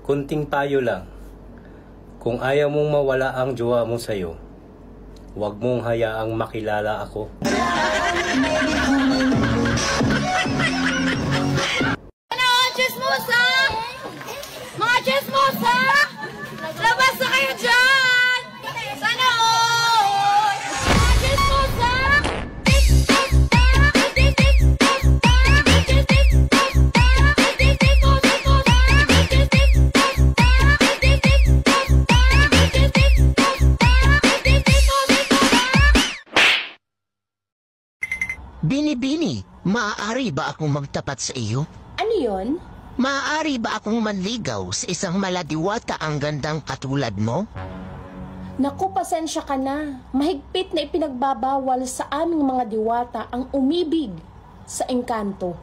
Kunting payo lang. Kung ayaw mong mawala ang jowa mo sa'yo, huwag mong hayaang makilala ako. Ano, chismosa? Mga chismosa? Labas na kayo dyan! Sana all! Mga chismosa? Bini-bini, maaari ba akong magtapat sa iyo? Ano yun? Maaari ba akong manligaw sa isang maladiwata ang gandang katulad mo? Naku, pasensya ka na. Mahigpit na ipinagbabawal sa aming mga diwata ang umibig sa engkanto.